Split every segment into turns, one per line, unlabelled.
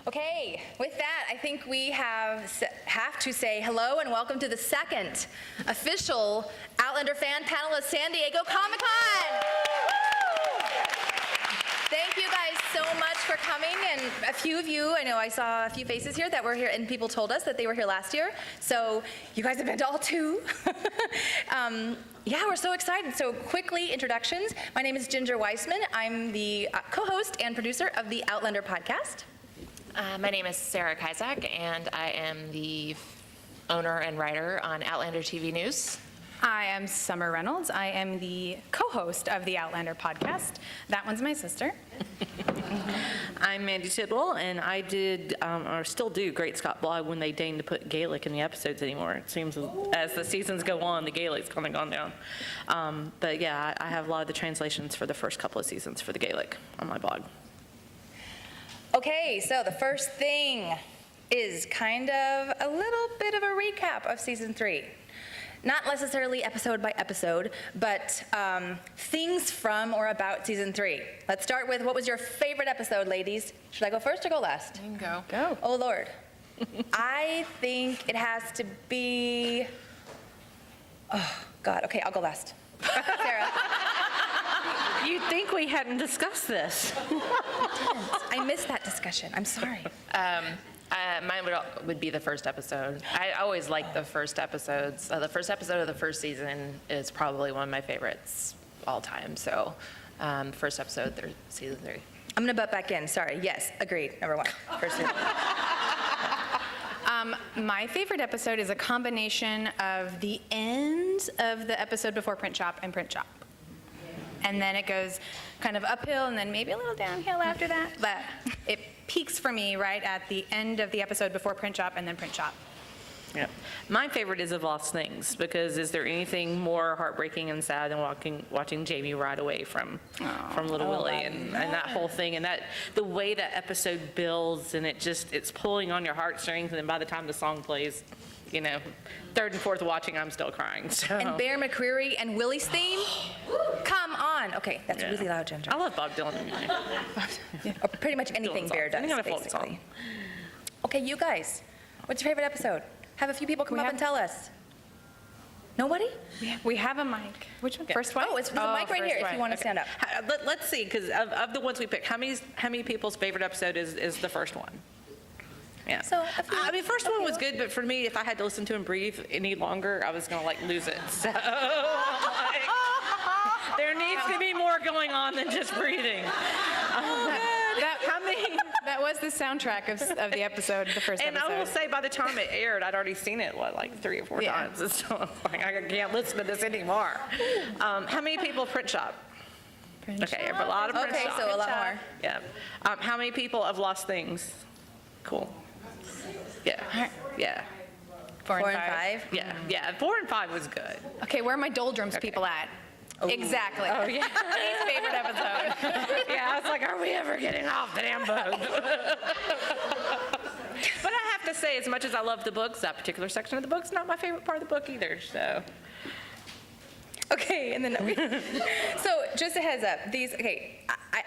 Okay, with that, I think we have to say hello and welcome to the second official Outlander fan panel of San Diego Comic-Con. Thank you guys so much for coming, and a few of you, I know I saw a few faces here that were here, and people told us that they were here last year, so you guys have been to all two. Yeah, we're so excited. So quickly, introductions. My name is Ginger Weissman. I'm the co-host and producer of the Outlander podcast.
My name is Sarah Kizak, and I am the owner and writer on Outlander TV News.
I am Summer Reynolds. I am the co-host of the Outlander podcast. That one's my sister.
I'm Mandy Tidwell, and I did, or still do, Great Scott Blog when they deign to put Gaelic in the episodes anymore. It seems as the seasons go on, the Gaelic's kind of gone down. But yeah, I have a lot of the translations for the first couple of seasons for the Gaelic on my blog.
Okay, so the first thing is kind of a little bit of a recap of season 3. Not necessarily episode by episode, but things from or about season 3. Let's start with, what was your favorite episode, ladies? Should I go first or go last?
You can go.
Go.
Oh, Lord. I think it has to be, oh, God. Okay, I'll go last. Sarah.
You'd think we hadn't discussed this.
I missed that discussion. I'm sorry.
Mine would be the first episode. I always like the first episodes. The first episode of the first season is probably one of my favorites all time. So first episode, season 3.
I'm going to butt back in. Sorry. Yes, agreed. Number 1. First season.
My favorite episode is a combination of the end of the episode before Print Shop and Print Shop. And then it goes kind of uphill and then maybe a little downhill after that. But it peaks for me right at the end of the episode before Print Shop and then Print Shop.
Yeah. My favorite is Of Lost Things, because is there anything more heartbreaking and sad than watching Jamie ride away from Little Willie and that whole thing, and that the way that episode builds, and it's pulling on your heartstrings, and then by the time the song plays, you know, third and fourth watching, I'm still crying. So.
And Bear McCreary and Willie's theme? Come on. Okay, that's really loud, Ginger.
I love Bob Dylan.
Or pretty much anything Bear does, basically. Okay, you guys, what's your favorite episode? Have a few people come up and tell us. Nobody?
We have a mic. Which one? First one?
Oh, it's the mic right here if you want to stand up.
Let's see, because of the ones we picked, how many people's favorite episode is the first one? Yeah.
So,
I mean, first one was good, but for me, if I had to listen to him breathe any longer, I was gonna lose it. So, there needs to be more going on than just breathing.
That was the soundtrack of the episode, the first episode.
And I will say, by the time it aired, I'd already seen it, 3 or 4 times. So I can't listen to this anymore. How many people Print Shop? Okay, a lot of Print Shop.
Okay, so a lot more.
Yeah. How many people have Lost Things? Cool. Yeah. Yeah.
4 and 5?
Yeah. 4 and 5 was good.
Okay, where are my doldrums people at?
Ooh.
Exactly.
Oh, yeah.
Least favorite episode.
Yeah, I was like, are we ever getting off the damn boat? But I have to say, as much as I love the books, that particular section of the book's not my favorite part of the book either, so.
Okay, and then so just a heads up,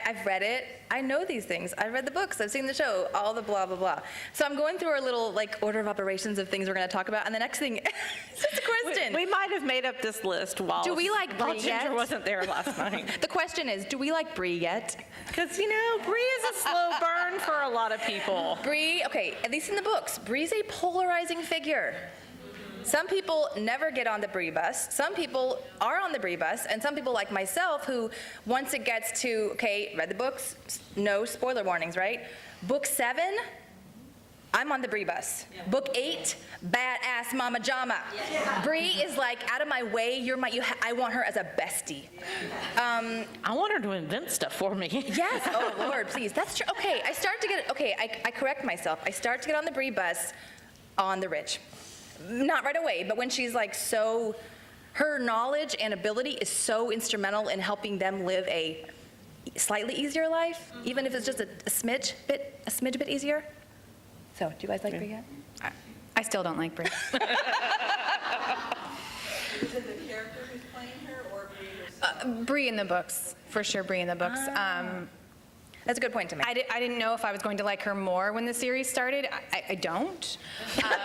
I've read it, I know these things, I've read the books, I've seen the show, all the blah, blah, blah. So I'm going through our little order of operations of things we're gonna talk about, and the next thing, it's just a question.
We might have made up this list while
Brie
Ginger
yet?
wasn't there last night.
The question is, do we like Brie yet?
Because, Brie is a slow burn for a lot of people.
Brie, okay, at least in the books, Brie's a polarizing figure. Some people never get on the Brie bus. Some people are on the Brie bus, and some people like myself who, once it gets to, okay, read the books, no spoiler warnings, right? Book 7, I'm on the Brie bus. Yeah. Book 8, badass mama jama. Yeah. Brie is out of my way. I want her as a bestie.
I want her to invent stuff for me.
Yes. Oh Lord, please. That's true. Okay, I correct myself. I start to get on the Brie bus on the Ridge. Not right away, but when she's her knowledge and ability is so instrumental in helping them live a slightly easier life, even if it's just a smidge bit easier. So, do you guys like Brie yet?
I still don't like Brie.
Is it the character who's playing her or Brie herself?
Brie in the books, for sure. Brie in the books.
That's a good point to make.
I didn't know if I was going to like her more when the series started. I don't. But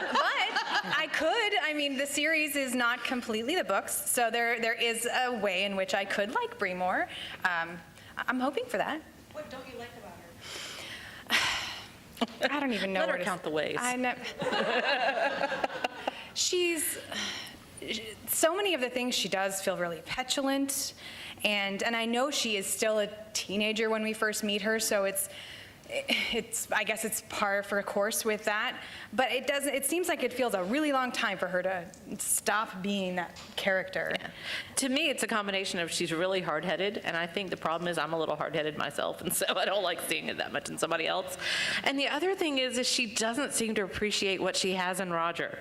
I could. I mean, the series is not completely the books, so there is a way in which I could like Bree more. I'm hoping for that.
What don't you like about her?
I don't even know
Let
where
her
to
count the ways.
She's so many of the things she does feel really petulant, and I know she is still a teenager when we first meet her, so it's I guess it's par for a course with that, but it seems like it feels a really long time for her to stop being that character.
Yeah. To me, it's a combination of she's really hard-headed, and I think the problem is I'm a little hard-headed myself, and so I don't like seeing it that much in somebody else. And the other thing is she doesn't seem to appreciate what she has in Roger.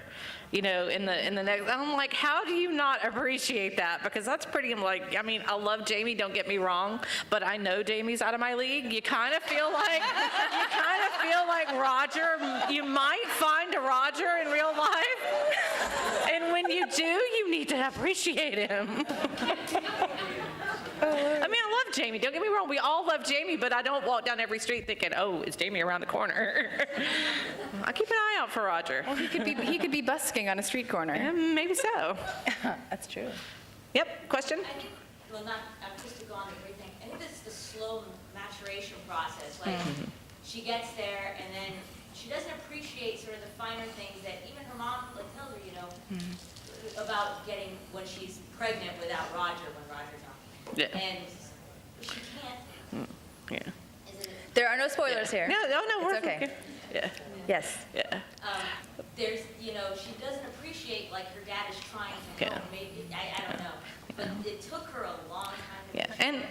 You know, in the next, I'm like, how do you not appreciate that? Because that's pretty, I mean, I love Jamie, don't get me wrong, but I know Jamie's out of my league. You kind of feel like Roger, you might find a Roger in real life. And when you do, you need to appreciate him. I mean, I love Jamie, don't get me wrong, we all love Jamie, but I don't walk down every street thinking, oh, is Jamie around the corner? I keep an eye out for Roger.
Well, he could be busking on a street corner.
Yeah, maybe so.
That's true.
Yep, question?
I think, well, not just to go on everything, I think it's the slow maturation process. Like, she gets there, and then she doesn't appreciate sort of the finer things that even her mom, like, tells her, you know, about getting when she's pregnant without Roger, when Roger's on.
Yeah.
And she can't.
Yeah.
Is it,
There are no spoilers here.
No, we're
It's okay.
okay. Yeah,
Yes.
yeah.
there's, you know, she doesn't appreciate, like, her dad is trying to help.
Yeah.
Maybe, I don't know. But it took her a long time to
Yeah, and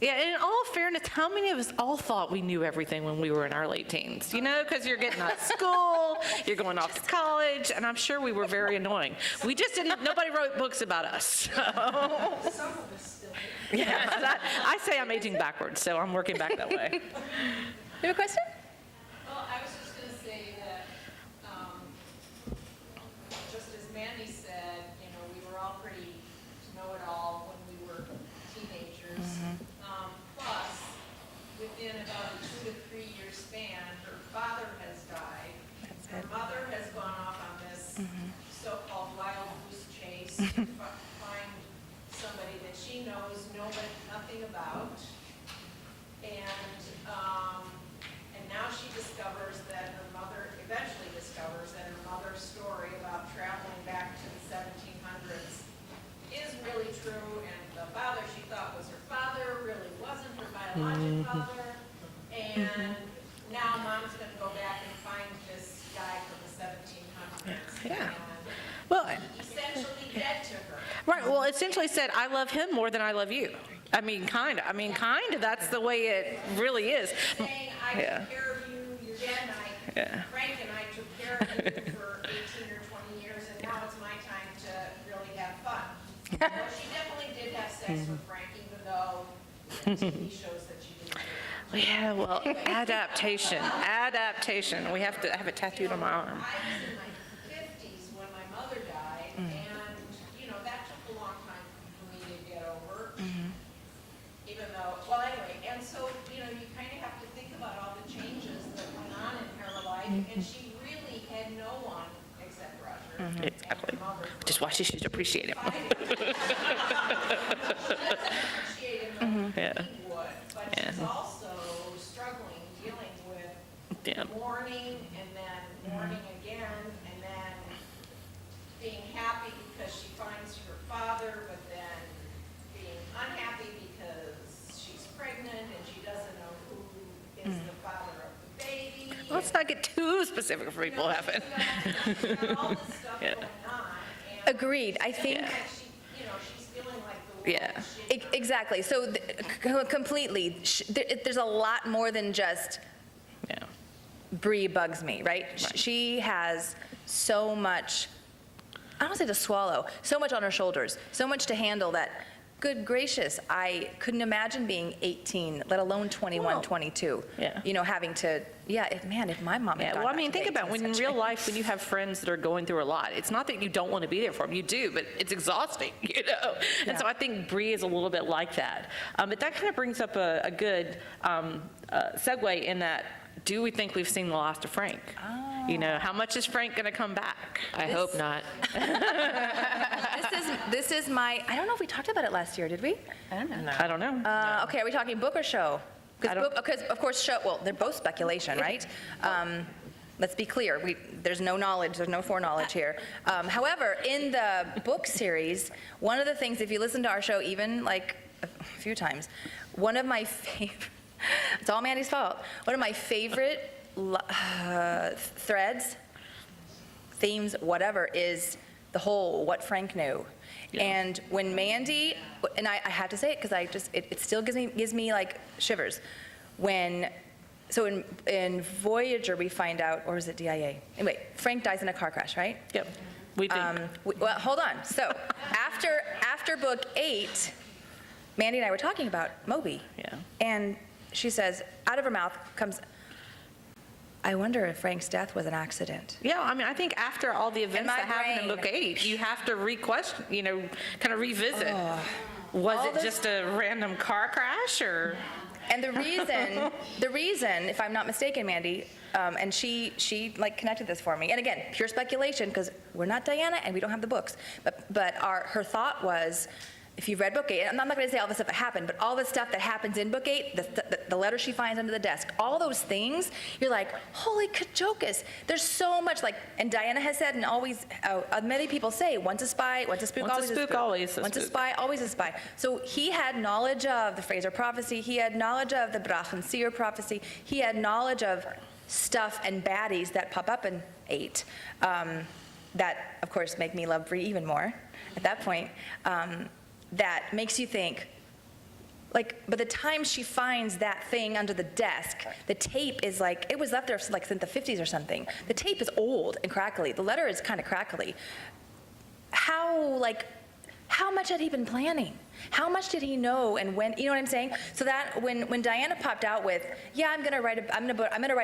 in all fairness, how many of us all thought we knew everything when we were in our late teens? You know, because you're getting out of school, you're going off to college, and I'm sure we were very annoying. We just didn't, nobody wrote books about us. So.
Some of us still do.
Yeah, I say I'm aging backwards, so I'm working back that way.
You have a question?
Well, I was just going to say that, just as Mandy said, you know, we were all pretty know-it-all when we were teenagers. Plus, within about a 2 to 3 year span, her father has died. Her mother has gone off on this so-called wild goose chase to find somebody that she knows nothing about. And now she discovers that eventually discovers that her mother's story about traveling back to the 1700s is really true, and the father she thought was her father really wasn't her biological father. And now mom's going to go back and find this guy from the 1700s.
Yeah.
And
Well,
essentially dead to her.
right, well, essentially said, I love him more than I love you. I mean, kind of, that's the way it really is.
Saying, I
Yeah.
took care of you, your dad and
Yeah.
Frank and I took care of you for 18 or 20 years, and now it's my time to really have fun. Well, she definitely did have sex with Frank, even though the TV shows that she didn't do.
Yeah, well, adaptation. We have to have it tattooed on my arm.
I was in my 50s when my mother died, and, you know, that took a long time for me to get over. Even though, well, anyway, and so, you know, you kind of have to think about all the changes that went on in her life, and she really had no one except Roger. And
Exactly.
her mother.
Which is why she should appreciate him.
She doesn't appreciate him
Yeah.
like he would, but she's also struggling, dealing with
Yeah.
mourning, and then mourning again, and then being happy because she finds her father, but then being unhappy because she's pregnant and she doesn't know who is the father of the baby.
Let's not get too specific for people happen.
She's got all this stuff
Yeah.
going on, and
Agreed. I think
like she, you know, she's feeling like the world
Yeah.
is shitty.
exactly. So completely, there's a lot more than just
Yeah.
Bree bugs me, right? She has so much, I don't want to say to swallow, so much on her shoulders, so much to handle that, good gracious, I couldn't imagine being 18, let alone 21,
Well,
22.
yeah.
You know, having to, if my mom had
Yeah,
gone
well, I
back
mean,
to
think
the
about when in
18th
real
century.
life, when you have friends that are going through a lot, it's not that you don't want to be there for them, you do, but it's exhausting, you know? And so I think Bree is a little bit like that. But that kind of brings up a good segue in that, do we think we've seen the last of Frank? You know, how much is Frank going to come back?
I hope not.
This is my, I don't know if we talked about it last year, did we?
I don't know.
Okay, are we talking book or show?
I don't-
Because of course, show, well, they're both speculation, right? Let's be clear, there's no knowledge, there's no foreknowledge here. However, in the book series, one of the things, if you listen to our show even like a few times, one of my favorite, it's all Mandy's fault, one of my favorite threads, themes, whatever, is the whole what Frank knew. And when Mandy, and I have to say it because it still gives me like shivers. So in Voyager we find out, or is it DIA? Anyway, Frank dies in a car crash, right?
Yep, we think.
Well, hold on. So after book 8, Mandy and I were talking about Moby.
Yeah.
And she says, out of her mouth comes, I wonder if Frank's death was an accident.
Yeah, I mean, I think after all the events
my
that happened in
brain.
book 8, you have to re-question, you know, kind of revisit. Was
All
it
this-
just a random car crash, or?
And the reason, if I'm not mistaken, Mandy, and she like connected this for me. And again, pure speculation because we're not Diana and we don't have the books. But her thought was, if you've read book 8, I'm not going to say all the stuff that happened, but all the stuff that happens in book 8, the letter she finds under the desk, all those things, you're like, holy kajokus. There's so much, like, and Diana has said, and always, many people say, once a spy, once a spook,
Once a
always a
spook,
spook.
always a
Once a
spook.
spy, always a spy. So he had knowledge of the Fraser prophecy. He had knowledge of the Brachen Seer prophecy. He had knowledge of stuff and baddies that pop up in 8 that, of course, make me love Bree even more at that point. That makes you think, like, by the time she finds that thing under the desk, the tape is like, it was left there like since the 50s or something. The tape is old and crackly. The letter is kind of crackly. How much had he been planning? How much did he know and when, you know what I'm saying? So that when Diana popped out with, yeah, I'm gonna write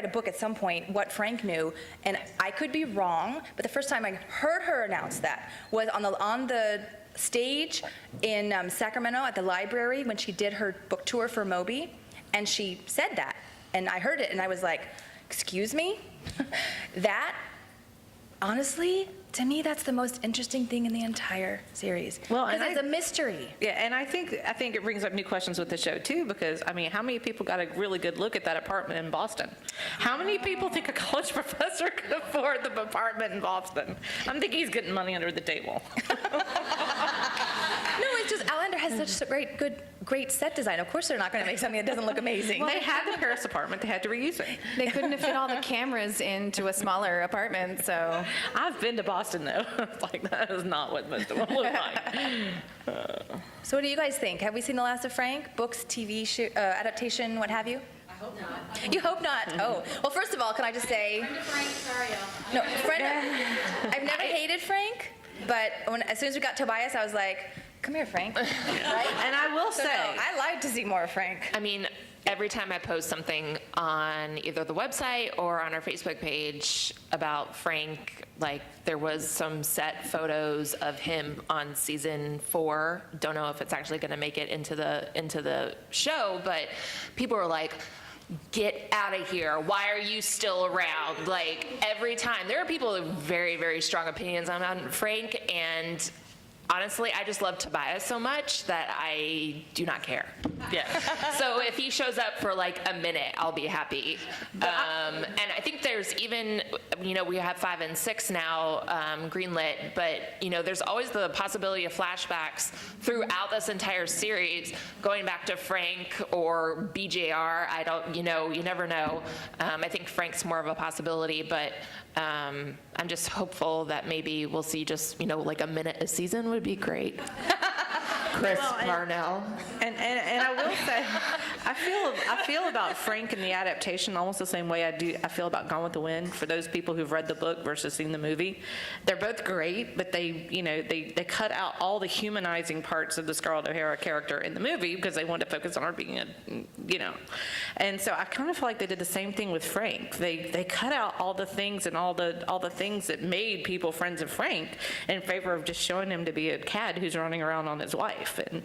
a book at some point, what Frank knew, and I could be wrong, but the first time I heard her announce that was on the stage in Sacramento at the library when she did her book tour for Moby, and she said that, and I heard it, and I was like, excuse me? That, honestly, to me, that's the most interesting thing in the entire series.
Well, and
because it's a mystery.
Yeah, and I think it brings up new questions with the show too, because I mean, how many people got a really good look at that apartment in Boston? How many people think a college professor could afford the apartment in Boston? I'm thinking he's getting money under the table.
No, it's just Outlander has such a great set design. Of course, they're not going to make something that doesn't look amazing.
They had the Paris apartment; they had to reuse it.
They couldn't have fit all the cameras into a smaller apartment, so.
I've been to Boston though. It's like that is not what most of them look like.
So, what do you guys think? Have we seen The Last of Frank? Books, TV show, adaptation, what have you?
I hope not.
You hope not. Oh, well. First of all, can I just say,
Friend of Frank, sorry,
no, I've never hated Frank, but as soon as we got Tobias, I was like, come here, Frank. Right?
And I will
So,
say,
no, I like to see more of Frank.
I mean, every time I post something on either the website or on our Facebook page about Frank, like there was some set photos of him on season 4. Don't know if it's actually going to make it into the show, but people were like, get out of here. Why are you still around? Like every time. There are people with very, very strong opinions on Frank, and honestly, I just love Tobias so much that I do not care.
yeah.
So if he shows up for like a minute, I'll be happy. And I think there's even, we have 5 and 6 now greenlit, but there's always the possibility of flashbacks throughout this entire series, going back to Frank or BJR. I don't, you never know. I think Frank's more of a possibility, but I'm just hopeful that maybe we'll see just, like a minute a season would be great. Chris Parnell.
And I will say, I feel about Frank and the adaptation almost the same way I feel about Gone with the Wind. For those people who've read the book versus seen the movie, they're both great, but they cut out all the humanizing parts of the Scarlett O'Hara character in the movie because they wanted to focus on her being And so I kind of feel like they did the same thing with Frank. They cut out all the things and all the things that made people friends of Frank in favor of just showing him to be a cad who's running around on his wife. life. And,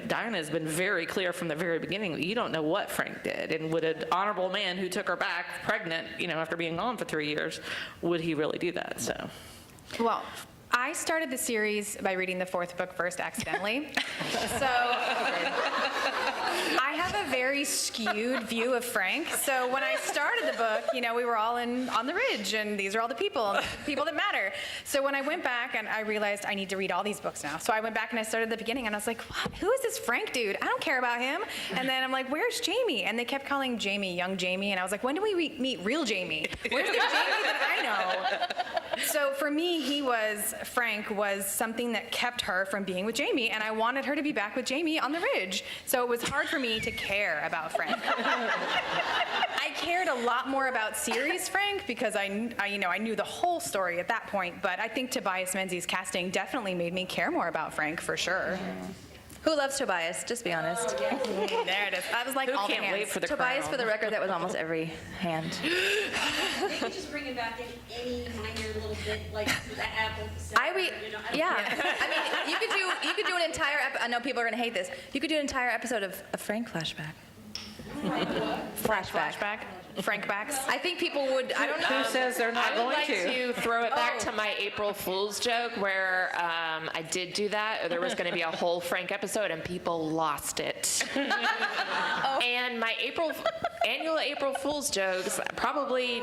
Diana has been very clear from the very beginning, you don't know what Frank did. And would an honorable man who took her back pregnant, after being gone for 3 years, would he really do that? So.
Well, I started the series by reading the 4th book first accidentally. So I have a very skewed view of Frank. So when I started the book, we were all on the ridge, and these are all the people that matter. So when I went back and I realized I need to read all these books now. So I went back and I started at the beginning, and I was like, what? Who is this Frank dude? I don't care about him. And then I'm like, where's Jamie? And they kept calling Jamie young Jamie, and I was like, when do we meet real Jamie? Where's the Jamie that I know? So for me, Frank was something that kept her from being with Jamie, and I wanted her to be back with Jamie on the ridge. So it was hard for me to care about Frank. I cared a lot more about series Frank because I knew the whole story at that point, but I think Tobias Menzies' casting definitely made me care more about Frank for sure.
Who loves Tobias? Just be honest.
There it is. I was like,
Who
all the
can't
hands.
wait for the
Tobias,
crown?
for the record, that was almost every hand.
They could just bring it back in any minor little bit, like the apple.
Yeah. I mean, you could do an entire. I know people are going to hate this. You could do an entire episode of a Frank flashback.
Flashback. Frank backs.
I think people would. I don't know.
Who says they're not
I would
going
like
to?
to throw it back to my April Fool's joke where I did do that. There was going to be a whole Frank episode and people lost it. And my annual April Fool's jokes, probably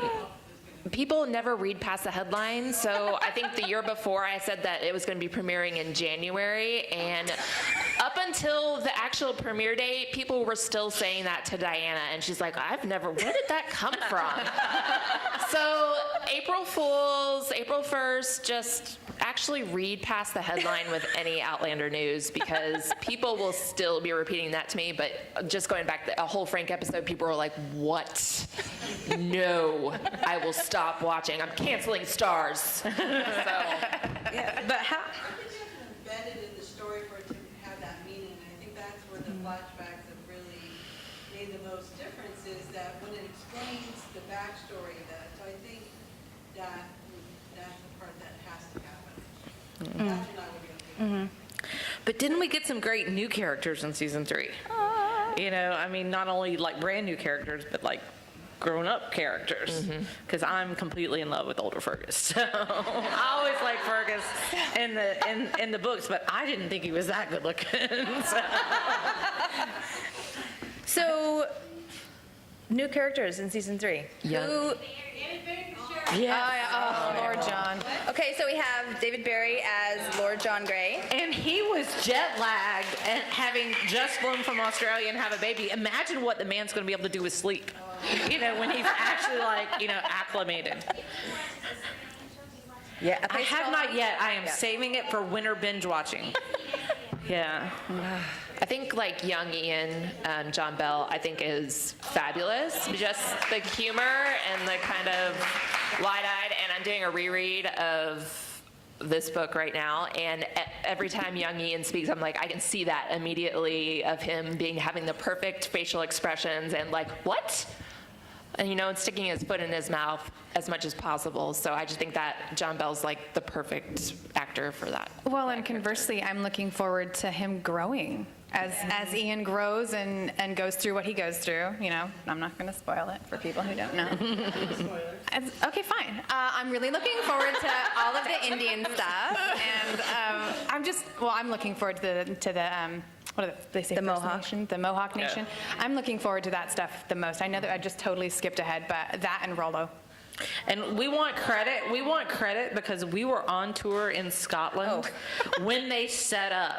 people never read past the headlines. So I think the year before I said that it was going to be premiering in January, and up until the actual premiere date, people were still saying that to Diana, and she's like, where did that come from? So April Fools, April 1st, just actually read past the headline with any Outlander news, because people will still be repeating that to me. But just going back to a whole Frank episode, people were like, what? No, I will stop watching. I'm canceling Stars. So,
But how?
I think you have to embed it in the story for it to have that meaning. I think that's where the flashbacks have really made the most difference, is that when it explains the backstory of that. So I think that's the part that has to happen. That's what I would go through.
But didn't we get some great new characters in season 3? Not only like brand new characters, but like grown-up characters, because I'm completely in love with older Fergus. So I always liked Fergus in the books, but I didn't think he was that good looking.
So, new characters in season 3.
Young.
Who?
Oh, Lord John.
Okay, so we have David Barry as Lord John Grey.
And he was jet lagged and having just flown from Australia and have a baby. Imagine what the man's going to be able to do with sleep. When he's actually acclimated.
Yeah,
I have not yet. I am saving it for winter binge watching. Yeah.
I think young Ian, John Bell, I think is fabulous. Just the humor and the kind of wide-eyed, and I'm doing a reread of this book right now, and every time young Ian speaks, I'm like, I can see that immediately of him having the perfect facial expressions and what? And and sticking his foot in his mouth as much as possible. So I just think that John Bell's the perfect actor for that.
Well, and conversely, I'm looking forward to him growing as Ian grows and goes through what he goes through. I'm not going to spoil it for people who don't know. Okay, fine. I'm really looking forward to all of the Indian stuff, and I'm looking forward to the what do they say?
The
First
Mohawk.
Nation? The Mohawk Nation. I'm looking forward to that stuff the most. I know that I just totally skipped ahead, but that and Rollo.
And we want credit. We want credit because we were on tour in Scotland when they set up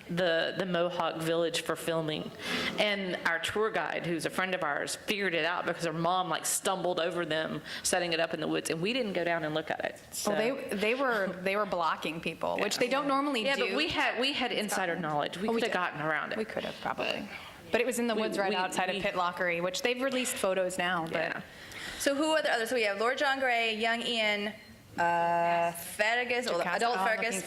the Mohawk village for filming, and our tour guide, who's a friend of ours, figured it out because her mom stumbled over them setting it up in the woods, and we didn't go down and look at it. So.
Well, they were blocking people, which they don't normally do.
Yeah, but we had insider knowledge. We could have gotten around it.
We could have probably, but it was in the woods right outside of Pitlockery, which they've released photos now. But
Yeah.
So who are the others? So we have Lord John Grey, young Ian, Fergus, or adult Fergus,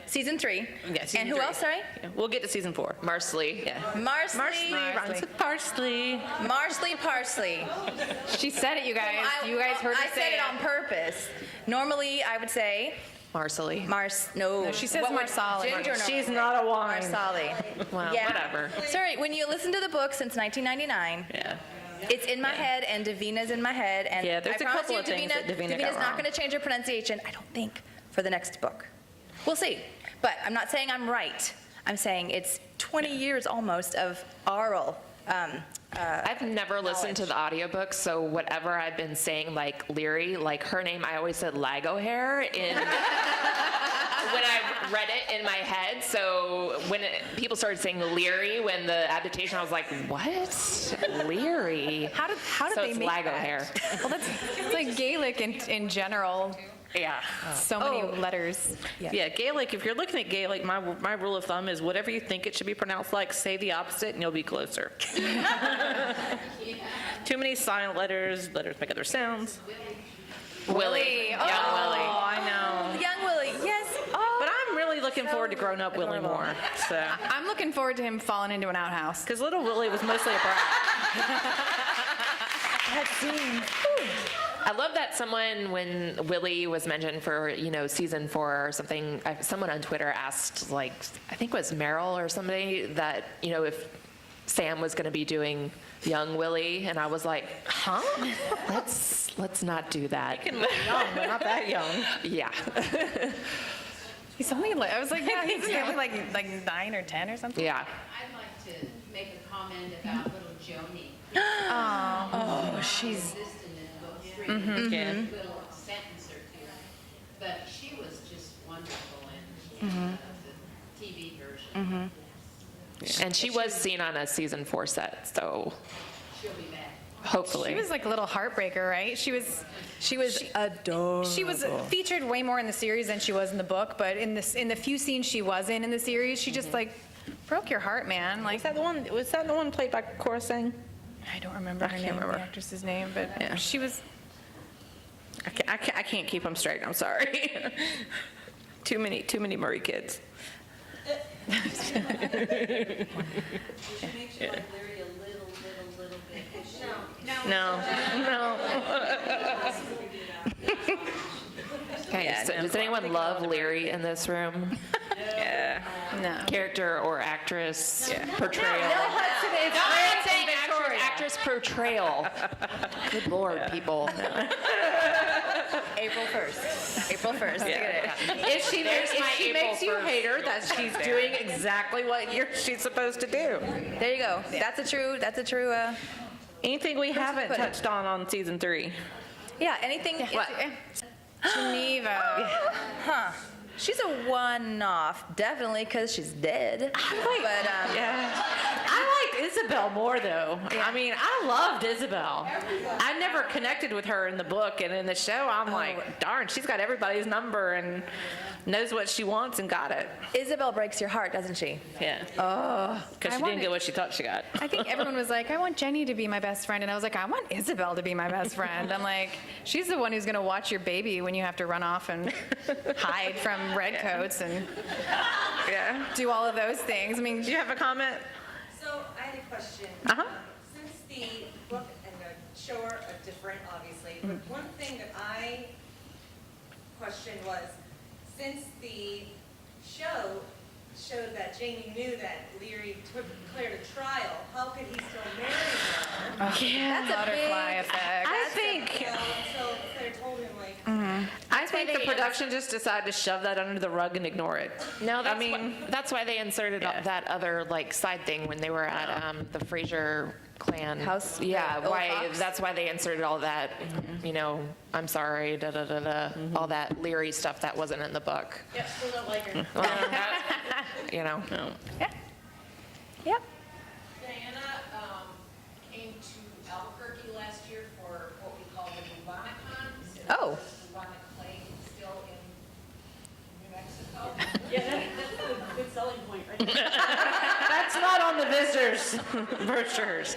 season 3.
Yeah, season
and who
3.
else, sorry?
Yeah, we'll get to season 4.
Marsley.
Yeah.
Marsley.
Rhymes with parsley.
Marsley Parsley.
she said it, you guys. You guys heard her
I
say
said it on purpose. Normally, I would say
Marsali.
No,
she says
what would
Marsali.
Ginger normally
She's
say?
not a wine.
Marsali.
Well,
Yeah.
whatever.
Sorry, when you listen to the book since 1999,
Yeah.
it's in my head and Davina's in my head. And
Yeah, there's
I
a
promise
couple
you,
of things that Davina got
Davina's not
wrong.
going to change her pronunciation, I don't think, for the next book. We'll see. But I'm not saying I'm right. I'm saying it's 20 years almost of oral.
I've never listened to the audiobook, so whatever I've been saying, like Leary, like her name, I always said Lago hair in when I read it in my head. So when people started saying Leary when the adaptation, I was like, what? Leary?
How did
So
they
it's
make
Lago
that?
hair.
Well, it's like Gaelic in general.
Yeah.
So many letters.
Yeah, Gaelic, if you're looking at Gaelic, my rule of thumb is whatever you think it should be pronounced like, say the opposite and you'll be closer. Too many silent letters make other sounds.
Willie. Young Willie.
Oh, I know.
Young Willie, yes. Oh,
But I'm really looking forward to Grown Up Willie more. So,
I'm looking forward to him falling into an outhouse.
because Little Willie was mostly a brat.
that scene.
I love that someone, when Willie was mentioned for, season 4 or something, someone on Twitter asked, like, I think it was Meryl or somebody, that, if Sam was going to be doing young Willie, and I was like, huh? Let's not do that.
Young, but not that young.
Yeah.
He's only like, I was like, yeah, he's only like 9 or 10 or something.
Yeah.
I'd like to make a comment about little Joni.
Oh, she's.
Existed in book 3,
Yeah.
little sentence or two. But she was just wonderful in the TV version.
And she was seen on a season 4 set, so
She'll be back.
hopefully.
She was like a little heartbreaker, right? She was
adorable.
She was featured way more in the series than she was in the book, but in the few scenes she was in the series, she just like broke your heart, man. Like
Was that the one played by Cora Singh?
I don't remember her name,
remember.
the actress's name, but
Yeah.
she was.
I can't keep them straight. I'm sorry. Too many Murray kids.
She makes you like Larry a little bit.
No.
Okay, so does anyone love Leary in this room?
Yeah.
No.
Character or actress portrayal?
Hudson is
No, I'm not saying actress portrayal. Good Lord, people.
April 1st. April 1st.
Yeah. If she
There's my April
makes you
1st
hate her, that she's doing exactly what she's supposed to do.
There you go. That's a true.
Anything we haven't
put it?
touched on season 3?
Yeah. Anything.
What?
Geneva.
Huh. She's a one-off, definitely, because she's dead.
Yeah. I liked Isabel more, though. I mean, I loved Isabel. I never connected with her in the book, and in the show, I'm like, darn, she's got everybody's number and knows what she wants and got it.
Isabel breaks your heart, doesn't she?
Yeah. Because
I
she didn't
wanted-
get what she thought she got.
I think everyone was like, I want Jenny to be my best friend. And I was like, I want Isabel to be my best friend. I'm like, she's the one who's going to watch your baby when you have to run off and hide from redcoats and do all of those things. I mean,
Do you have a comment?
So I had a question.
Uh-huh.
Since the book and the show are different, obviously, but one thing that I questioned was, since the show showed that Jamie knew that Leary took Claire to trial, how could he still marry her?
that's a butterfly effect.
I think
Until Claire told him, like,
the production just decided to shove that under the rug and ignore it.
No, that's why they inserted that other side thing when they were at the Fraser clan
House?
Yeah,
Old
why?
Fox?
That's why they inserted all that. I'm sorry, all that Leary stuff that wasn't in the book.
Yep, still don't like her.
Well, that,
Yep.
Diana came to Albuquerque last year for what we call the Bubonicon.
Oh.
Bubonic plague still in New Mexico.
Yeah, that's a good selling point, right?
That's not on the visitors brochures.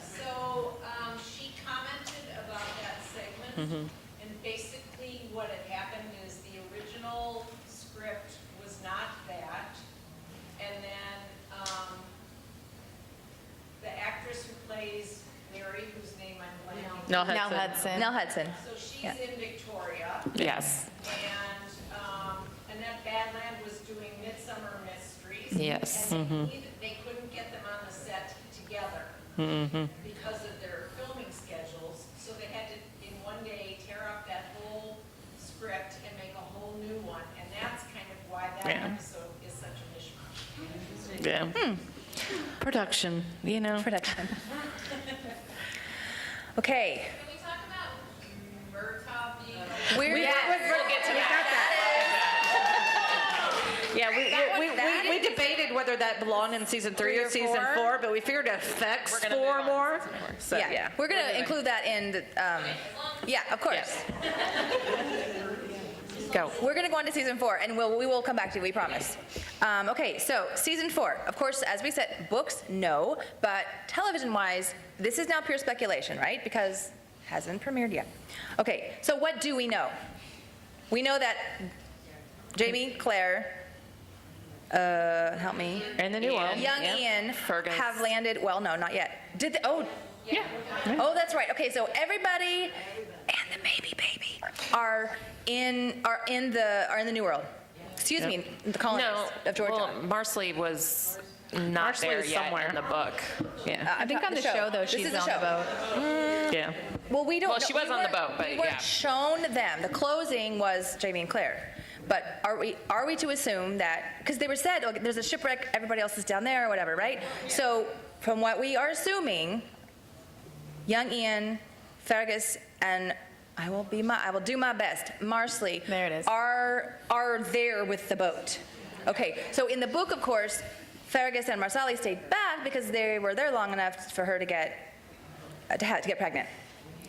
So she commented about that segment, and basically what had happened is the original script was not that, and then the actress who plays Mary, whose name I'm blanking
Nell
Nell
Hudson.
Hudson.
Nell Hudson.
So she's
Yeah.
in Victoria,
Yes.
and Annette Badland was doing Midsummer Mysteries.
Yes.
And they couldn't get them on the set together because of their filming schedules. So they had to, in one day, tear up that whole script and make a whole new one. And that's kind of why that
Yeah.
episode is such a mishmash.
Yeah. Production, you know.
Production. Okay.
Can we talk about Murtaugh being?
We'll get to that.
Yeah, we debated whether that belonged in season 3 or season 4, but we figured it affects 4 more. So,
Yeah, we're going to include that in the, yeah, of course.
Go.
We're going to go on to season 4, and we will come back to you, we promise. Okay, so season 4. Of course, as we said, books, no, but television-wise, this is now pure speculation, right? Because it hasn't premiered yet. Okay, so what do we know? We know that Jamie, Claire, help me,
And the new one.
young
Yeah.
Ian
Fergus.
have landed, well, no, not yet. Did they, oh, oh, that's right. Okay, so everybody and the baby are in the New World. Excuse me, the colonists of Georgia.
Well, Marsley was not there
Marsley's
yet
somewhere.
in the book.
Yeah.
I think on the show, though,
This
she's
is the
on
show.
the boat.
Yeah.
Well, we don't.
Well, she was on the boat, but
we weren't
yeah.
shown them. The closing was Jamie and Claire. But are we to assume that because they were said, okay, there's a shipwreck, everybody else is down there or whatever, right? So from what we are assuming, young Ian, Fergus, and I will do my best, Marsley,
There it is.
are there with the boat. Okay, so in the book, of course, Fergus and Marsali stayed back because they were there long enough for her to get pregnant.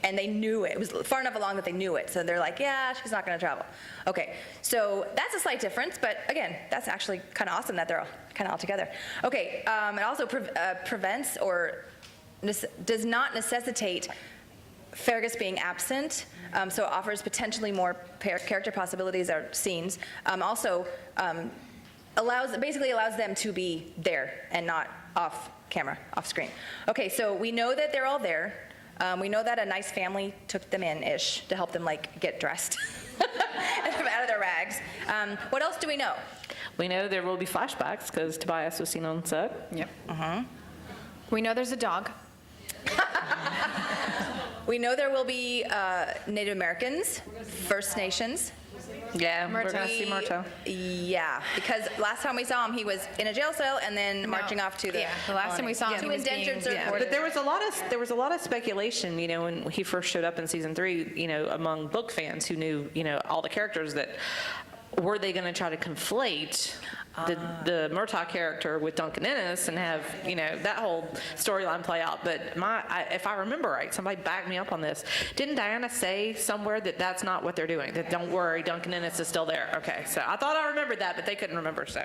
And they knew it. It was far enough along that they knew it. So they're like, yeah, she's not going to travel. Okay, so that's a slight difference. But again, that's actually kind of awesome that they're all kind of all together. Okay, it also prevents or does not necessitate Fergus being absent. So it offers potentially more character possibilities or scenes. Also basically allows them to be there and not off camera, off screen. Okay, so we know that they're all there. We know that a nice family took them in-ish to help them like get dressed out of their rags. What else do we know?
We know there will be flashbacks because Tobias was seen on set.
Yep. We know there's a dog.
We know there will be Native Americans, First Nations.
Yeah, we're going to see Murtaugh.
Yeah, because last time we saw him, he was in a jail cell and then marching off to the
Yeah, the last time we saw him,
to
he was
indentured
being
servants.
But there was a lot of speculation, you know, when he first showed up in season 3, you know, among book fans who knew, you know, all the characters that were they going to try to conflate the Murtaugh character with Duncan Ennis and have, you know, that whole storyline play out. But if I remember right, somebody backed me up on this. Didn't Diana say somewhere that that's not what they're doing? That don't worry, Duncan Ennis is still there. Okay, so I thought I remembered that, but they couldn't remember. So,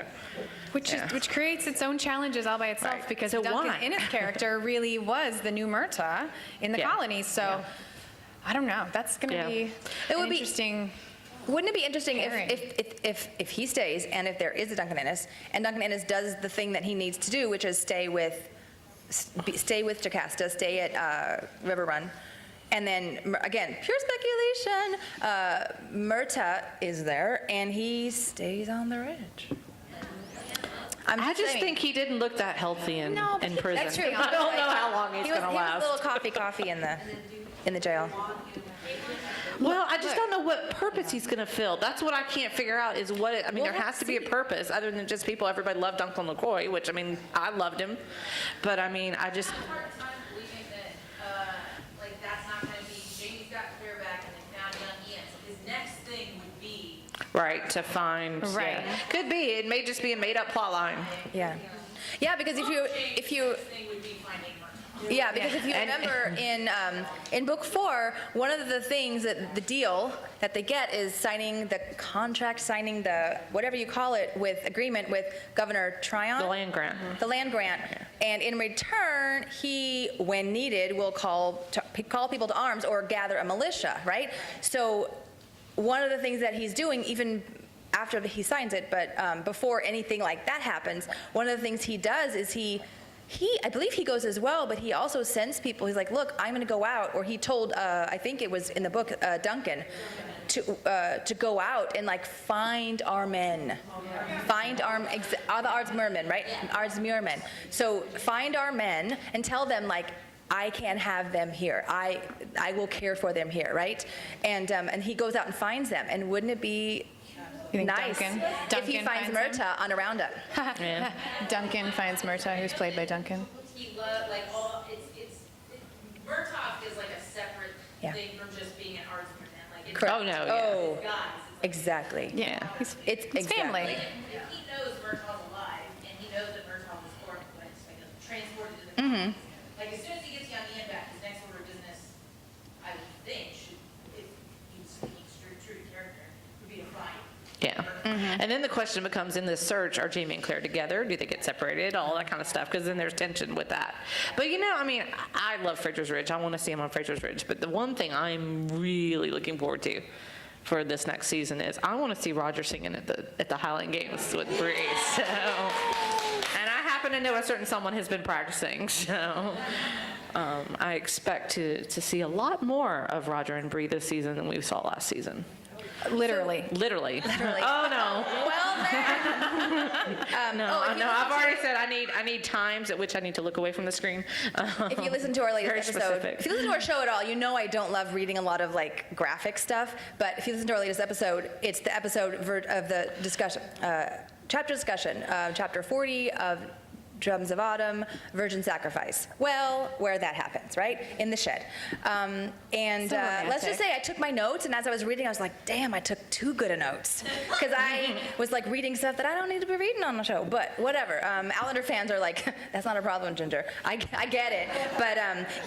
Which creates its own challenges all by itself
Right.
because
So
Duncan
why?
Ennis character really was the new Murtaugh in the
Yeah.
colonies. So I don't know. That's going to
Yeah.
be
It would
an
be-
interesting.
Wouldn't it be interesting
Pairing.
if he stays and if there is a Duncan Ennis and Duncan Ennis does the thing that he needs to do, which is stay with Jocasta, stay at River Run, and then again pure speculation, Murtaugh is there and he stays on the ridge.
I just think he didn't look that healthy in prison.
That's true.
I don't know how long he's going to
He
last.
was a little coffee in the jail.
Well, I just don't know what purpose he's going to fill. That's what I can't figure out is what I mean, there has to be a purpose other than just people. Everybody loved Uncle LaCroix, which, I mean, I loved him. But, I mean, I just...
I have a hard time believing that, like, that's not going to be, Jamie's got Claire back and they found young Ian. So his next thing would be,
Right, to find...
Right.
Yeah. Could be. It may just be a made-up plot line.
Yeah. Yeah, because if you
his thing would be finding Murtaugh.
yeah, because if you remember in book 4, one of the things that the deal that they get is signing the contract, signing the whatever you call it with agreement with Governor Tryon.
The land grant.
The land grant. And in return, he, when needed, will call people to arms or gather a militia, right? So one of the things that he's doing, even after he signs it, but before anything like that happens, one of the things he does is he I believe he goes as well, but he also sends people. He's like, look, I'm going to go out, or he told, I think it was in the book, Duncan, to go out and like find our men, find our Ardsmermen, right? Ardsmermen. So find our men and tell them like, I can have them here. I will care for them here, right? And he goes out and finds them. And wouldn't it be nice if he finds Myrta on a roundup?
Yeah.
Duncan finds Myrta, who's played by Duncan.
He loved, like, all, Murtaugh is like a separate
Yeah.
thing from just being an artsman. Like, it's
Correct.
Oh, no, yeah.
Oh,
guys.
exactly.
Yeah,
It's
it's family.
Like, if he knows Murtaugh's alive, and he knows that Murtaugh was transported to the
Mm-hmm.
like, as soon as he gets Yanni back, his next order of business, I would think, if he's speaking true to character, would be to find.
Yeah. And then the question becomes, in this search, are Jamie and Claire together? Do they get separated? All that kind of stuff, because then there's tension with that. But I mean, I love Fraser's Ridge. I want to see him on Fraser's Ridge. But the one thing I'm really looking forward to for this next season is I want to see Roger singing at the Highland Games with Bree. So, and I happen to know a certain someone has been practicing. So I expect to see a lot more of Roger and Bree this season than we saw last season.
Literally.
Literally. Oh, no.
Well, then.
No, I've already said I need times at which I need to look away from the screen.
If you listen to our latest
Very
episode,
specific.
if you listen to our show at all, you know I don't love reading a lot of like graphic stuff. But if you listen to our latest episode, it's the episode of the discussion, chapter discussion, chapter 40 of Drums of Autumn, Virgin Sacrifice. Well, where that happens, right? In the shed. Let's just say I took my notes, and as I was reading, I was like, damn, I took too good of notes. Because I was like reading stuff that I don't need to be reading on the show, but whatever. Outlander fans are like, that's not a problem, Ginger. I get it. But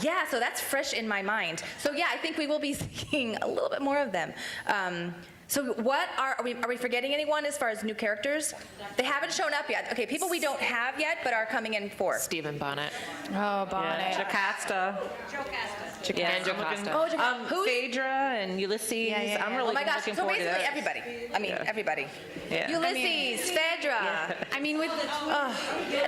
yeah, so that's fresh in my mind. So yeah, I think we will be seeing a little bit more of them. So what are we forgetting anyone as far as new characters? They haven't shown up yet. Okay, people we don't have yet but are coming in for.
Stephen Bonnet.
Oh, Bonnet.
Jocasta.
Yeah, and Jocasta.
Oh, who's?
Phaedra and Ulysses.
yeah.
I'm really
Oh my gosh,
looking
so
forward to
basically
that.
everybody. I mean, everybody.
Yeah.
Ulysses, Phaedra.
I mean, with
And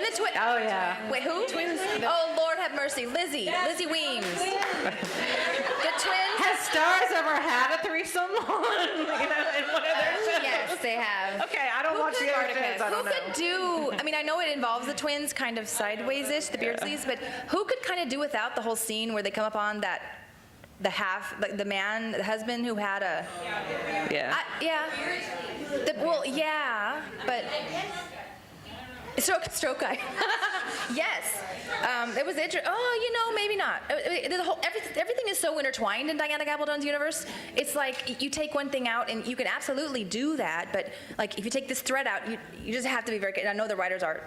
the twins.
Oh, yeah.
Wait, who? Twins. Oh, Lord have mercy. Lizzie Weems. The twins.
Has Stars ever had a threesome in one of their shows?
Yes, they have.
Okay, I don't watch the other shows. I
Who
don't know.
could do, I mean, I know it involves the twins kind of sideways-ish, the Beardsleys, but who could kind of do without the whole scene where they come up on the husband who had a,
Yeah.
yeah. But stroke guy. Yes. It was interesting. Oh, maybe not. Everything is so intertwined in Diana Gabaldon's universe. It's like you take one thing out, and you can absolutely do that, but like if you take this thread out, you just have to be very careful. I know the writers are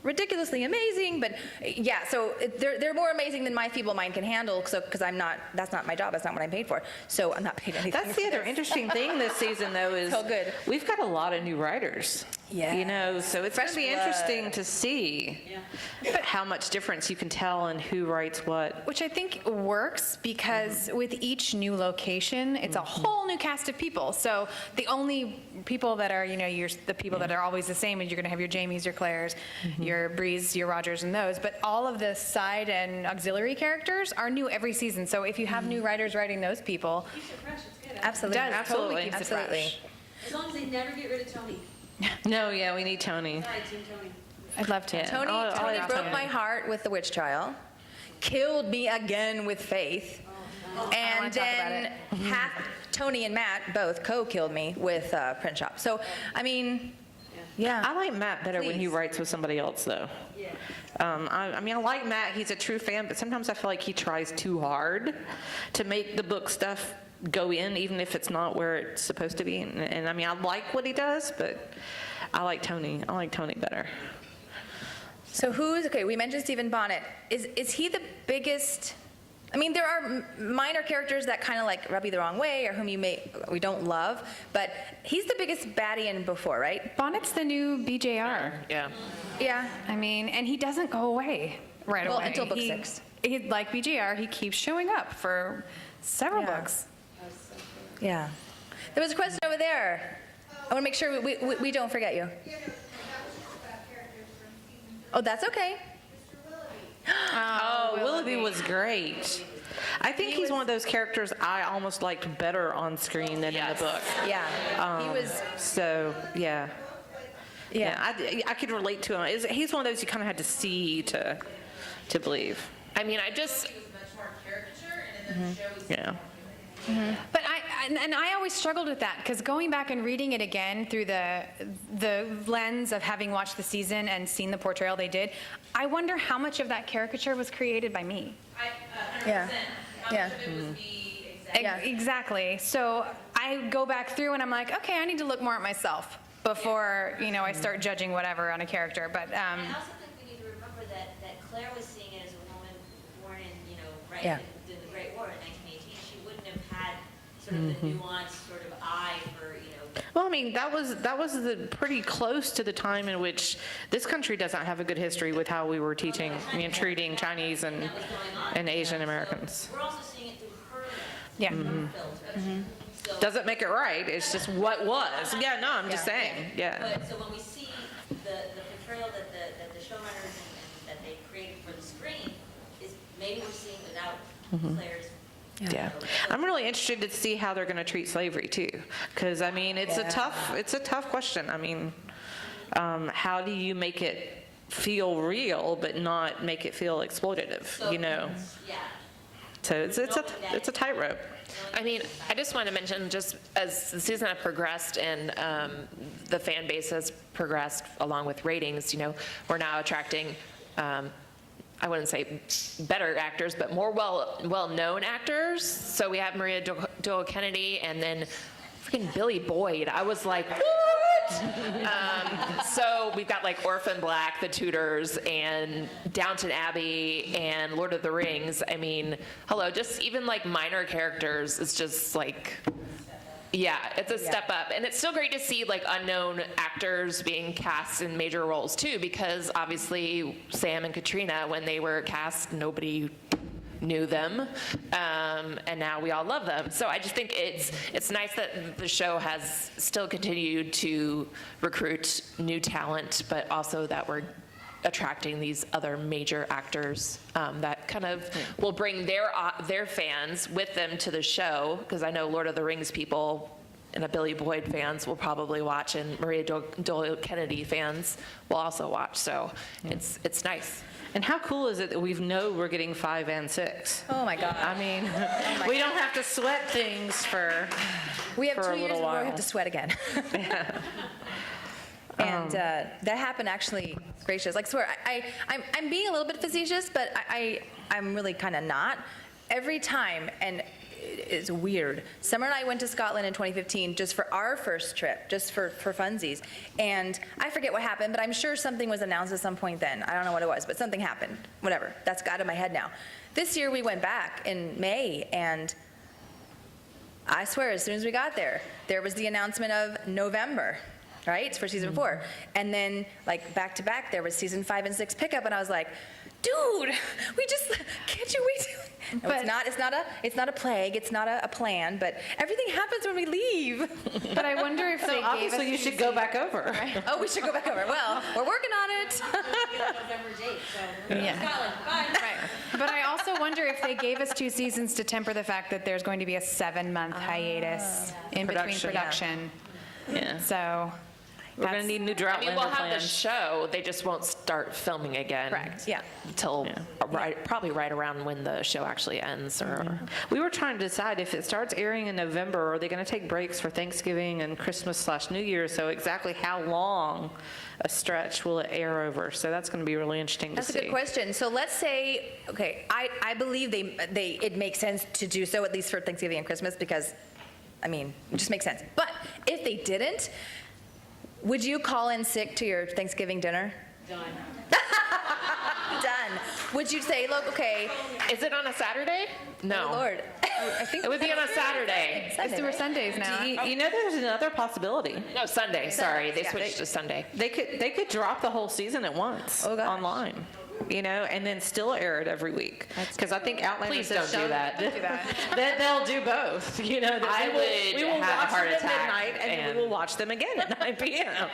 ridiculously amazing, but yeah, so they're more amazing than my feeble mind can handle, because that's not my job, that's not what I'm paid for, so I'm not paid anything.
That's the other interesting thing this season, though, is
So good.
we've got a lot of new writers.
Yes.
So it's going to be
blood.
interesting to see how much difference you can tell in who writes what.
Which I think works because with each new location, it's a whole new cast of people. So the only people that are, the people that are always the same is you're going to have your Jamies, your Claires, your Brees, your Rogers, and those. But all of the side and auxiliary characters are new every season. So if you have new writers writing those people,
Keeps it fresh, it's good.
Absolutely.
it does
Absolutely.
totally keeps it
Absolutely.
fresh.
As long as they never get rid of Tony.
No, yeah, we need Tony.
Sorry, Team Tony.
I'd love to.
Yeah.
Tony
I'll have
broke
Tony.
my heart with the witch trial, killed me again with Faith, and
wanna talk about
then Tony and Matt both co-killed me with Print Shop. So, I mean, yeah.
I like Matt better when he
Please.
writes with somebody else, though.
Yeah.
I mean, I like Matt. He's a true fan, but sometimes I feel like he tries too hard to make the book stuff go in, even if it's not where it's supposed to be. And I mean, I like what he does, but I like Tony. I like Tony better.
So okay, we mentioned Stephen Bonnet. Is he the biggest? I mean, there are minor characters that kind of like rub you the wrong way, or whom we don't love, but he's the biggest baddie in before, right?
Bonnet's the new BJR.
Yeah.
Yeah.
I mean, and he doesn't go away right
Well,
away.
until book 6.
Like BJR, he keeps showing up for several
Yeah.
books.
Yeah. There was a question over there. I want to make sure we don't forget you. Oh, that's okay.
Mr. Willie
Oh, Willoughby was great. I think he's one of those characters I almost liked better on screen than in the book.
Yeah, he was.
So, yeah. Yeah, I could relate to him. He's one of those you kind of had to see to believe.
I mean, I just,
He was much more caricature, and then the show was.
Yeah.
But I always struggled with that, because going back and reading it again through the lens of having watched the season and seen the portrayal they did, I wonder how much of that caricature was created by me.
100%.
Yeah.
How
Yeah.
much of it was me exactly?
Yeah.
Exactly. So I go back through and I'm like, okay, I need to look more at myself before, I start judging whatever on a character. But
I also think we need to remember that Claire was seeing it as a woman born in, right
Yeah.
in the Great War in 1918. She wouldn't have had sort of the nuanced sort of eye for,
Well, I mean, that was pretty close to the time in which this country doesn't have a good history with how we were teaching, treating Chinese and
that was going on.
and Asian Americans.
We're also seeing it through her lens,
yeah.
her filter. So,
Doesn't make it right. It's just what was. Yeah, no, I'm just saying. Yeah.
but, so when we see the portrayal that the showrunners and that they created for the screen, is maybe we're seeing without Claire's.
Yeah. I'm really interested to see how they're going to treat slavery too, because I mean, it's a tough question. I mean, how do you make it feel real but not make it feel exploitative?
Yeah.
So it's a tightrope.
I mean, I just want to mention, just as the season has progressed and the fan base has progressed along with ratings, we're now attracting, I wouldn't say better actors, but more well-known actors. So we have Maria Doyle Kennedy and then freaking Billy Boyd. I was like, what? So we've got like Orphan Black, The Tudors, and Downton Abbey, and Lord of the Rings. I mean, hello, just even like minor characters. It's just like, yeah, it's a step up. And it's still great to see like unknown actors being cast in major roles too, because obviously Sam and Katrina, when they were cast, nobody knew them, and now we all love them. So I just think it's nice that the show has still continued to recruit new talent, but also that we're attracting these other major actors that kind of will bring their fans with them to the show, because I know Lord of the Rings people and a Billy Boyd fans will probably watch, and Maria Doyle Kennedy fans will also watch. So it's nice.
And how cool is it that we're getting 5 and 6?
Oh my God.
I mean, we don't have to sweat things for
We have
for
2
a
years
little
before we
while.
have to sweat again. And that happened actually, gracious. Like, swear, I'm being a little bit facetious, but I'm really kind of not. Every time, and it's weird. Summer and I went to Scotland in 2015 just for our first trip, just for funsies. And I forget what happened, but I'm sure something was announced at some point then. I don't know what it was, but something happened. Whatever. That's out of my head now. This year we went back in May, and I swear, as soon as we got there was the announcement of November, right, for season 4. And then, like, back to back, there was season 5 and 6 pickup, and I was like, dude, can't you wait? No,
But-
it's not a plague, it's not a plan, but everything happens when we leave.
But I wonder if they gave us
Obviously, you should go back over.
Oh, we should go back over. Well, we're working on it.
November date, so we're in Scotland. Bye.
Right. But I also wonder if they gave us 2 seasons to temper the fact that there's going to be a 7-month hiatus in between
Production.
production.
Yeah.
So
We're going to need new
I mean,
Outlander
we'll have the
plans.
show, they just won't start filming again.
Correct, yeah.
Until probably right around when the show actually ends, or.
We were trying to decide if it starts airing in November, are they going to take breaks for Thanksgiving and Christmas/New Year? So exactly how long a stretch will it air over? So that's going to be really interesting
That's
to
a
see.
good question. So let's say, okay, I believe it makes sense to do so, at least for Thanksgiving and Christmas, because, I mean, it just makes sense. But if they didn't, would you call in sick to your Thanksgiving dinner?
Done.
Done. Would you say, look, okay,
Is it on a Saturday? No.
oh Lord. I think
It would be on a Saturday.
Sunday,
we're
right?
Sundays now.
You know, there's another possibility.
No, Sunday, sorry. They
Yeah.
switched to Sunday.
They could drop the whole season at once
Oh, gosh.
online. and then still air it every week. Because I think Outlander
Please
says
don't do that.
that they'll do both.
I
we will
would have a
watch
heart
them at
attack
midnight, and then we will watch them again at 9 p.m.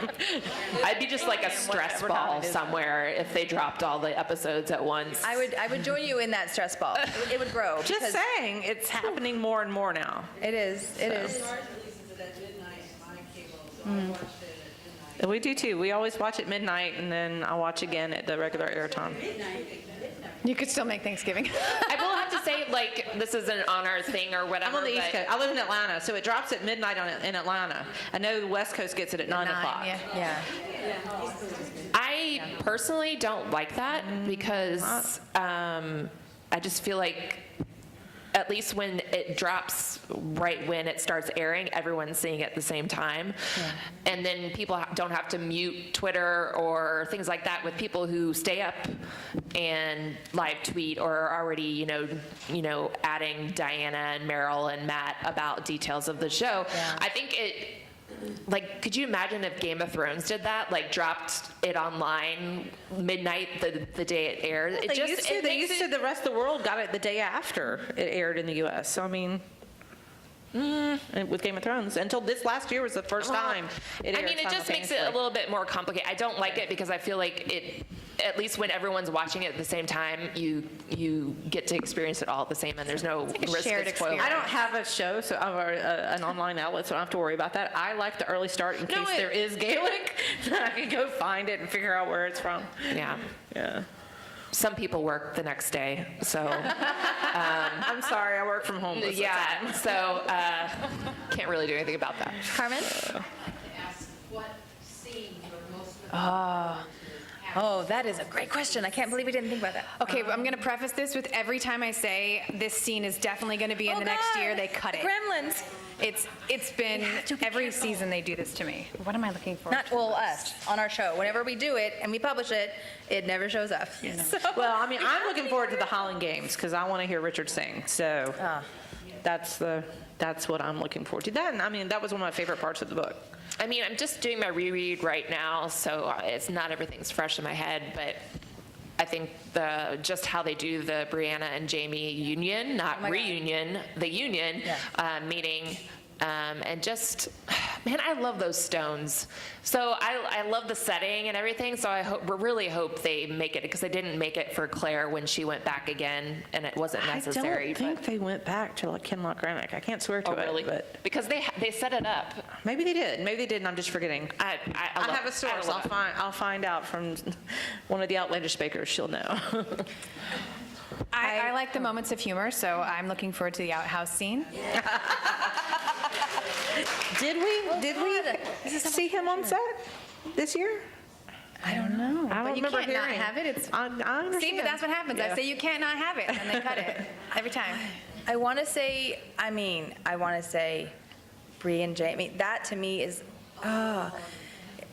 I'd be just like a stress ball somewhere if they dropped all the episodes at once.
I would join you in that stress ball. It would grow.
Just
because
saying, it's happening more and more now.
It is. It is.
Ours releases it at midnight on my cable, so I watched it at midnight.
We do too. We always watch at midnight, and then I'll watch again at the regular airtime.
You could still make Thanksgiving.
I will have to say, like, this isn't on our thing or whatever.
I'm on the East
but-
Coast. I live in Atlanta, so it drops at midnight in Atlanta. I know the West Coast gets it at 9 o'clock.
Yeah.
I personally don't like that because I just feel like at least when it drops right when it starts airing, everyone's seeing it at the same time. And then people don't have to mute Twitter or things like that with people who stay up and live tweet or are already, you know, adding Diana and Meryl and Matt about details of the show. I think like, could you imagine if Game of Thrones did that? Like, dropped it online midnight the day it aired?
They used to. The rest of the world got it the day after it aired in the U.S. So, I mean, with Game of Thrones. Until this last year was the first time it aired
I mean, it just makes it a little bit more complicated. I don't like it because I feel like it, at least when everyone's watching it at the same time, you get to experience it all at the same, and there's no risk
shared
of spoiling.
experience.
I don't have a show, so an online outlet, so I don't have to worry about that. I like the early start in case there is Gaelic. I can go find it and figure out where it's from.
Yeah.
Yeah.
Some people work the next day, so
I'm sorry, I work from home. Most of the time.
yeah. So can't really do anything about that.
Carmen?
Ask what scene you're most
Oh, that is a great question. I can't believe we didn't think about that.
Okay, I'm going to preface this with every time I say this scene is definitely going to be in the next year, they cut it.
Gremlins.
It's been every season they do this to me. What am I looking for?
Not us on our show. Whenever we do it and we publish it, it never shows up. So,
Well, I mean, I'm looking forward to the Holland Games because I want to hear Richard sing. So that's what I'm looking forward to. That was one of my favorite parts of the book.
I mean, I'm just doing my reread right now, so it's not everything's fresh in my head, but I think just how they do the Brianna and Jamie union, not reunion, the union meeting, and just, man, I love those stones. So I love the setting and everything, so I really hope they make it, because they didn't make it for Claire when she went back again, and it wasn't necessary.
I don't think they went back to like Kinloch Granick. I can't swear to it.
Really?
But
Because they set it up.
maybe they did. Maybe they did, and I'm just forgetting.
I
have a source. I'll find out from one of the Outlandish bakers. She'll know.
I like the moments of humor, so I'm looking forward to the outhouse scene.
Did we see him on set this year?
I don't know.
I don't
But you
remember
can't not
hearing.
have it. It's,
I understand.
see, but that's what happens.
Yeah.
I say you can't not have it, and they cut it every time.
I want to say Bree and Jamie. That to me is,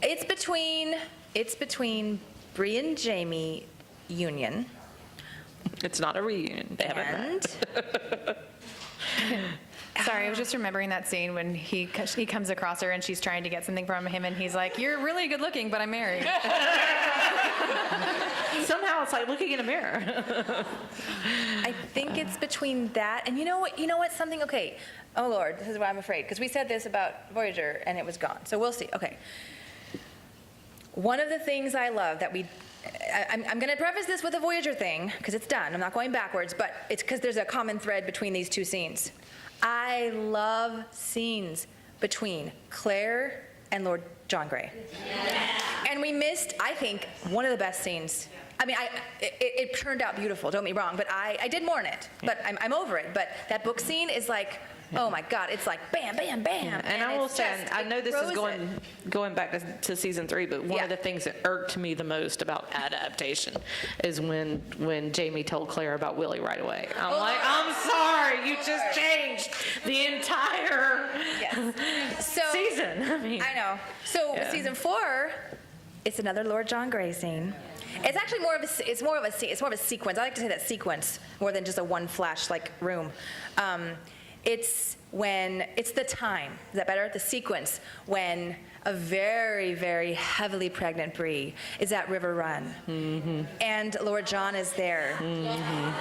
it's between Bree and Jamie union
It's not a reunion. They haven't met.
and
Sorry, I was just remembering that scene when he comes across her and she's trying to get something from him, and he's like, "You're really good looking, but I'm married."
Somehow it's like looking in a mirror.
I think it's between that and you know what? Something, okay. Oh Lord, this is what I'm afraid, because we said this about Voyager and it was gone. So we'll see. Okay. One of the things I love that I'm going to preface this with a Voyager thing because it's done. I'm not going backwards, but it's because there's a common thread between these two scenes. I love scenes between Claire and Lord John Grey. And we missed, I think, one of the best scenes. I mean, it turned out beautiful, don't get me wrong, but I did mourn it. But I'm over it. But that book scene is like, oh my God, it's like bam, bam, bam.
And I will
it's
say,
just-
I know this is
grows it.
going back to season 3, but one of the things that irked me the most about adaptation is when Jamie told Claire about Willie right away. I'm like, I'm sorry, you just changed the entire season. I mean,
I know. So season 4, it's another Lord John Grey scene. It's actually more of a sequence. I like to say that sequence more than just a one flash like room. It's the time, is that better? The sequence when a very, very heavily pregnant Bree is at River Run. And Lord John is there.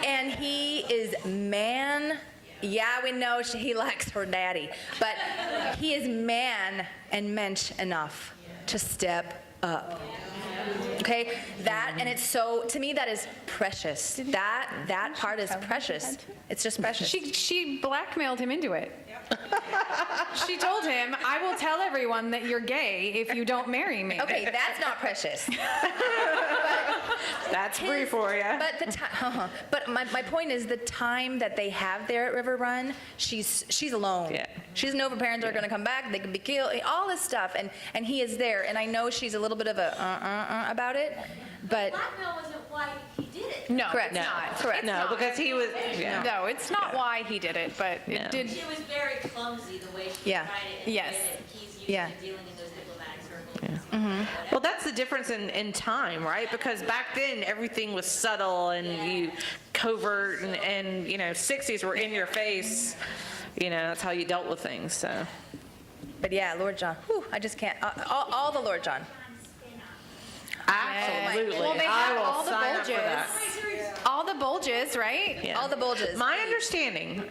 And he is yeah, we know he likes her daddy, but he is man and mensch enough to step up. Okay, and it's so, to me, that is precious. That part is precious. It's just precious.
She blackmailed him into it. She told him, I will tell everyone that you're gay if you don't marry me.
Okay, that's not precious.
That's free for you.
But my point is the time that they have there at River Run, she's alone.
Yeah.
She doesn't know if her parents are going to come back. They could be killed. All this stuff, and he is there. And I know she's a little bit of a about it, but
Blackmail wasn't why he did it.
No,
correct.
it's not.
Correct.
No, because he was,
No, it's not why he did it, but it did.
She was very clumsy the way she
Yeah.
tried it. And
Yes.
the way that he's used
Yeah.
to dealing in those diplomatic circles.
well, that's the difference in time, right? Because back then, everything was subtle and you covert and 60s were in your face. That's how you dealt with things, so.
But yeah, Lord John. Whew, I just can't. All the Lord John.
Absolutely.
Well, they
I
have
will
all the
sign up for that.
All the bulges, right?
Yeah.
All the bulges.
My understanding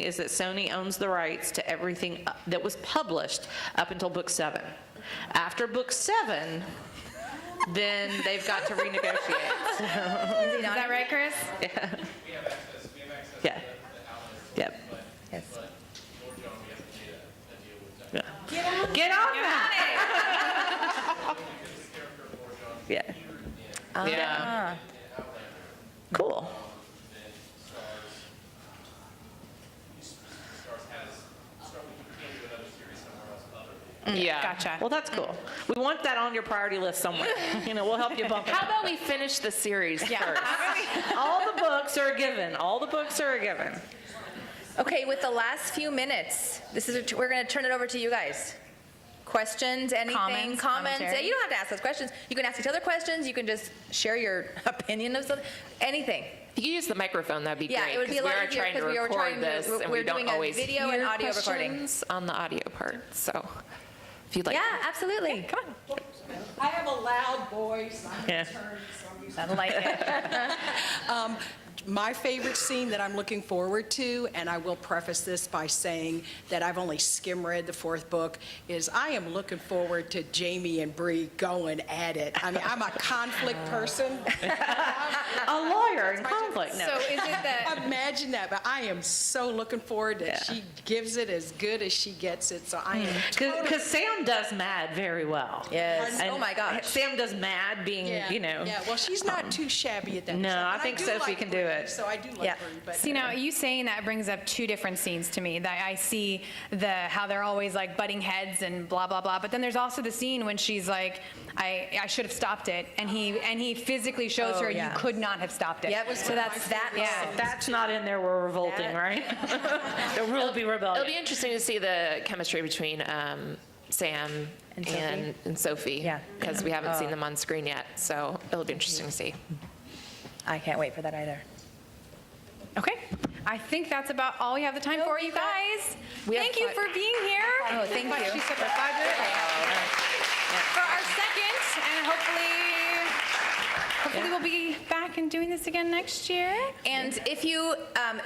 is that Sony owns the rights to everything that was published up until book 7. After book 7, then they've got to renegotiate.
Is that right, Chris?
Yeah. Yep.
Yes.
Yeah. Get on that. Yeah. Yeah. Cool. Yeah.
Gotcha.
Well, that's cool. We want that on your priority list somewhere. We'll help you bump it.
How about we finish the series first?
All the books are a given. All the books are a given.
Okay, with the last few minutes, we're going to turn it over to you guys. Questions, anything, comments?
Commentary.
You don't have to ask those questions. You can ask each other questions. You can just share your opinion of something. Anything.
If you use the microphone, that'd be
Yeah,
great.
it would be a lot easier
trying to
because we are
record
trying to-
this, and
we're
we don't
doing a
always
video
hear
and audio recording.
questions on the audio part. So, if you'd like.
Yeah, absolutely.
Come on.
I have a loud voice.
Yeah.
I like it.
My favorite scene that I'm looking forward to, and I will preface this by saying that I've only skim read the 4th book, is I am looking forward to Jamie and Bree going at it. I mean, I'm a conflict person.
A lawyer in conflict. No.
So is it that,
Imagine that, but I am so looking forward that she gives it as good as she gets it, so I am totally...
Because Sam does Mad very well.
Yes.
And
Oh my gosh.
Sam does Mad being,
Yeah, well, she's not too shabby at that.
No,
stuff,
I
and
think
do
Sophie
like
can
Bree,
do it.
So I do like
Yeah.
Bree, but...
see now, you saying that brings up 2 different scenes to me. That I see how they're always like butting heads and blah, blah, blah. But then there's also the scene when she's like, I should have stopped it. And he physically shows her
yeah.
you could not have stopped it.
Yep. So that's that.
Yeah.
If that's not in there, we're revolting, right? There will be rebellion.
It'll be interesting to see the chemistry between Sam and Sophie.
Yeah.
Because we haven't seen them on screen yet. So, it'll be interesting to see.
I can't wait for that either.
Okay. I think that's about all we have the time for, you guys.
We have
Thank you
five-
for being here.
Oh, thank you.
She said for 5 minutes. For our second, and hopefully we'll be back and doing this again next year.
And if you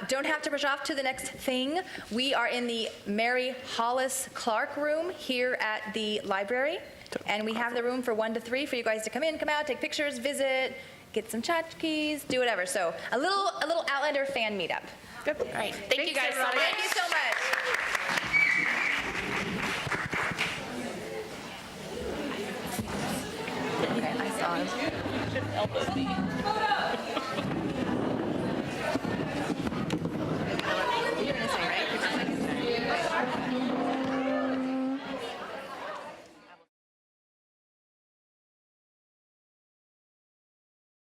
don't have to rush off to the next thing, we are in the Mary Hollis Clark room here at the library. And we have the room for 1 to 3 for you guys to come in, come out, take pictures, visit, get some tchotchkes, do whatever. So a little Outlander fan meetup.
All right. Thank you guys so much.
Thank you so much. Okay, I saw him.